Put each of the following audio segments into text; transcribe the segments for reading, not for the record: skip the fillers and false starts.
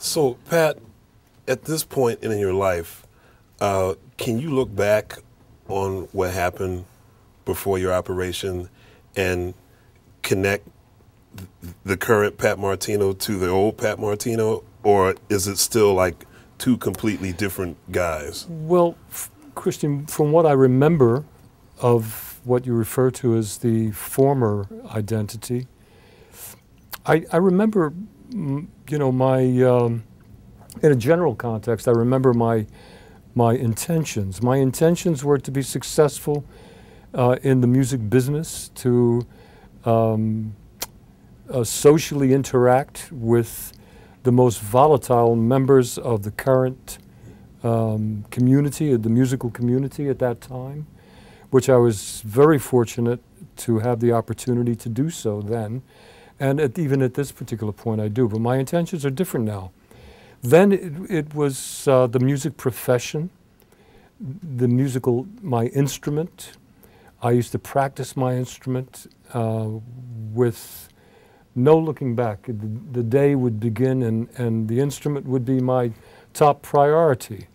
So, Pat, at this point in your life, can you look back on what happened before your operation and connect the current Pat Martino to the old Pat Martino, or is it still like two completely different guys? Well, Christian, from what I remember of what you refer to as the former identity, I remember, my, in a general context, I remember my intentions. My intentions were to be successful in the music business, to socially interact with the most volatile members of the current community, the musical community at that time, which I was very fortunate to have the opportunity to do so then. And even at this particular point I do, but my intentions are different now. Then it was the music profession, my instrument. I used to practice my instrument with no looking back. The day would begin and the instrument would be my top priority.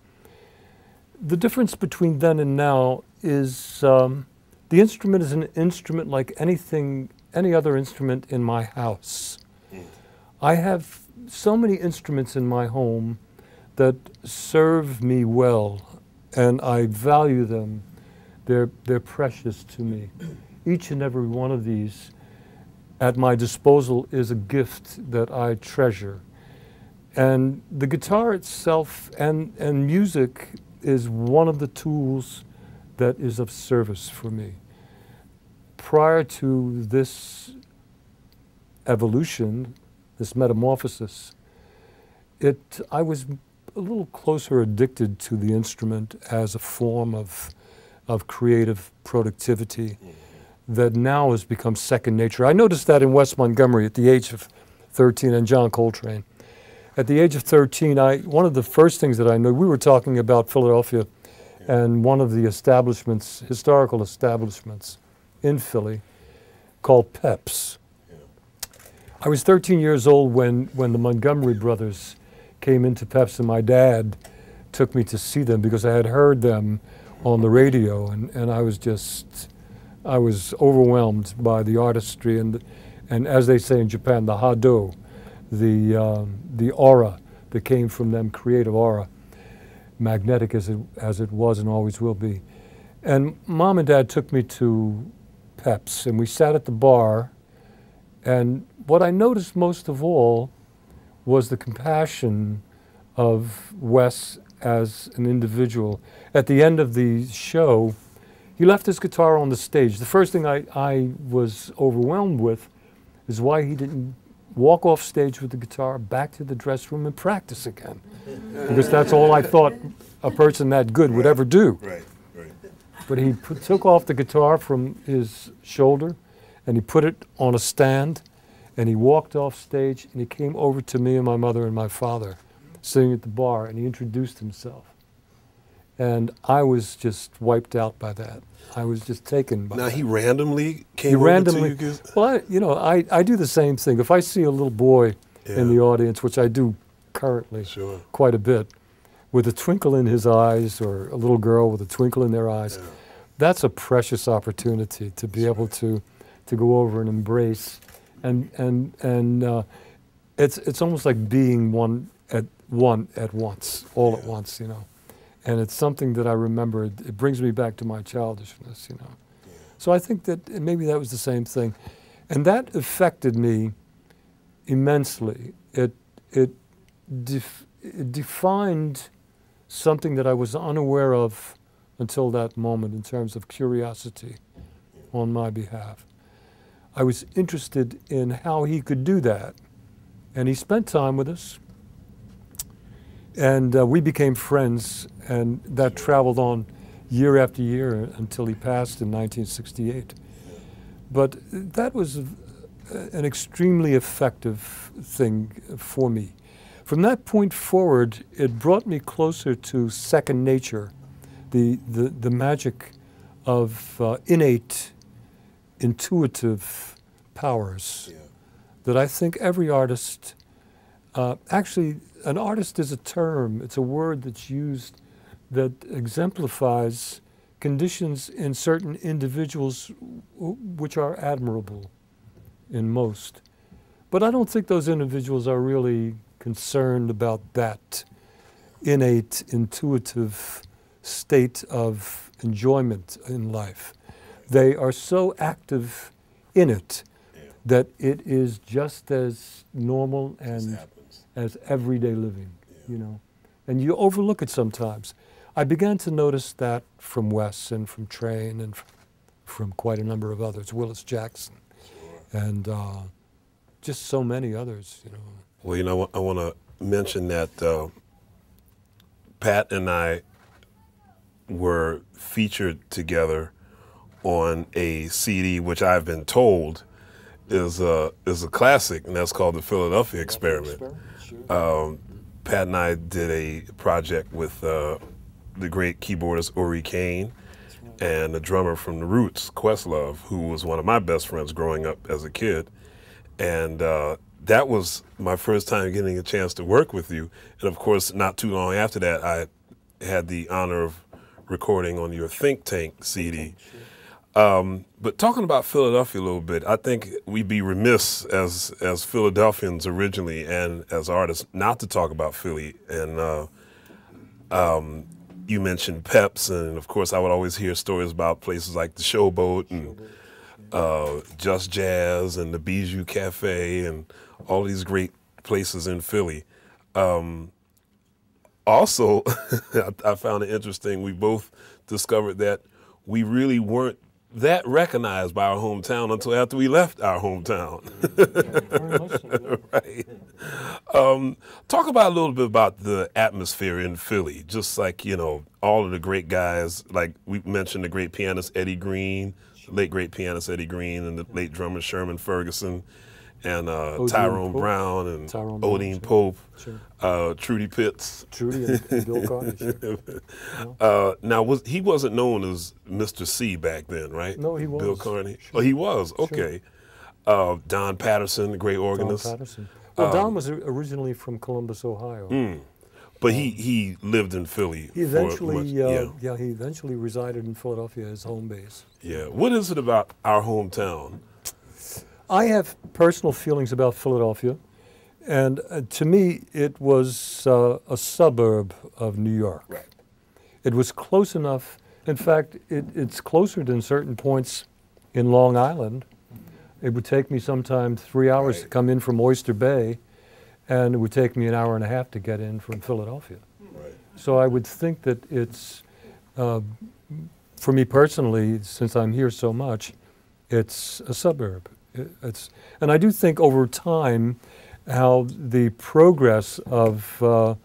The difference between then and now is the instrument is an instrument like any other instrument in my house. I have so many instruments in my home that serve me well, and I value them. They're precious to me. Each and every one of these at my disposal is a gift that I treasure. And the guitar itself and music is one of the tools that is of service for me. Prior to this evolution, this metamorphosis, I was a little closer addicted to the instrument as a form of creative productivity that now has become second nature. I noticed that in West Montgomery at the age of 13, and John Coltrane. At the age of 13, one of the first things that I knew, we were talking about Philadelphia and one of the establishments, historical establishments in Philly called Pep's. I was 13 years old when the Montgomery brothers came into Pep's, and my dad took me to see them because I had heard them on the radio, and I was overwhelmed by the artistry and as they say in Japan, the hado, the aura that came from them, creative aura, magnetic as it was and always will be. And Mom and Dad took me to Pep's, and we sat at the bar, and what I noticed most of all was the compassion of Wes as an individual. At the end of the show, he left his guitar on the stage. The first thing I was overwhelmed with is why he didn't walk off stage with the guitar back to the dressing room and practice again. Because that's all I thought a person that good would ever do. Right. But he took off the guitar from his shoulder and he put it on a stand and he walked off stage and he came over to me and my mother and my father sitting at the bar, and he introduced himself. And I was just wiped out by that. I was just taken by Now that. he randomly came over to you? Well, I do the same thing. If I see a little boy in the audience, which I do currently quite a bit, with a twinkle in his eyes, or a little girl with a twinkle in their eyes, that's a precious opportunity to be able to go over and embrace. And it's almost like being one at once, all at once, And it's something that I remember. It brings me back to my childishness, So I think that maybe that was the same thing. And that affected me immensely. It defined something that I was unaware of until that moment in terms of curiosity on my behalf. I was interested in how he could do that. And he spent time with us. And we became friends, and that traveled on year after year until he passed in 1968. But that was an extremely effective thing for me. From that point forward, it brought me closer to second nature, the magic of innate, intuitive powers that I think every artist Actually, an artist is a term. It's a word that's used that exemplifies conditions in certain individuals which are admirable in most. But I don't think those individuals are really concerned about that innate, intuitive state of enjoyment in life. They are so active in it that it is just as normal and as everyday living, you know. And you overlook it sometimes. I began to notice that from Wes and from Train and from quite a number of others, Willis Jackson, and just so many others, you know. Well, you know, I want to mention that Pat and I were featured together on a CD which I've been told is a classic, and that's called the Philadelphia Experiment. Pat and I did a project with the great keyboardist Uri Kane and the drummer from The Roots, Questlove, who was one of my best friends growing up as a kid. And that was my first time getting a chance to work with you. And of course, not too long after that, I had the honor of recording on your Think Tank CD. But talking about Philadelphia a little bit, I think we'd be remiss as Philadelphians originally and as artists not to talk about Philly. And you mentioned Peps, and of course I would always hear stories about places like the Showboat and Just Jazz and the Bijou Cafe and all these great places in Philly. Also, I found it interesting, we both discovered that we really weren't that recognized by our hometown until after we left our hometown. Very much so, yeah. Right. Talk about a little bit about the atmosphere in Philly, just like, you know, all of the great guys, like we mentioned the great pianist Eddie Green, the late great pianist Eddie Green, and the late drummer Sherman Ferguson, and Tyrone Brown, and Odine Pope, Trudy Pitts. Trudy and Bill Carney. Now, he wasn't known as Mr. C back then, right? No, he was. Bill Carney? Sure. Oh, he was, okay. Sure. Don Patterson, the great organist. Don Patterson. Well, Don was originally from Columbus, Ohio. But he lived in Philly. He eventually, yeah, he eventually resided in Philadelphia as home base. Yeah. What is it about our hometown? I have personal feelings about Philadelphia, and to me, it was a suburb of New York. Right. It was close enough. In fact, it's closer than certain points in Long Island. It would take me sometimes 3 hours to come in from Oyster Bay, and it would take me an hour and a half to get in from Philadelphia. Right. So I would think that it's, for me personally, since I'm here so much, it's a suburb. And I do think over time how the progress of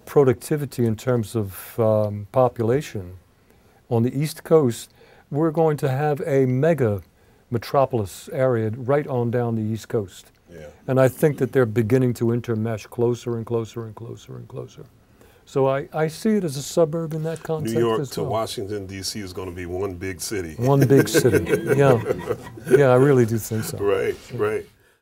productivity in terms of population on the East Coast, we're going to have a mega metropolis area right on down the East Coast. Yeah. And I think that they're beginning to intermesh closer and closer and closer and closer. So I see it as a suburb in that context. New York as to well. Washington, D.C. is going to be one big city. One big city, yeah. Yeah, I really do think so. Right, right.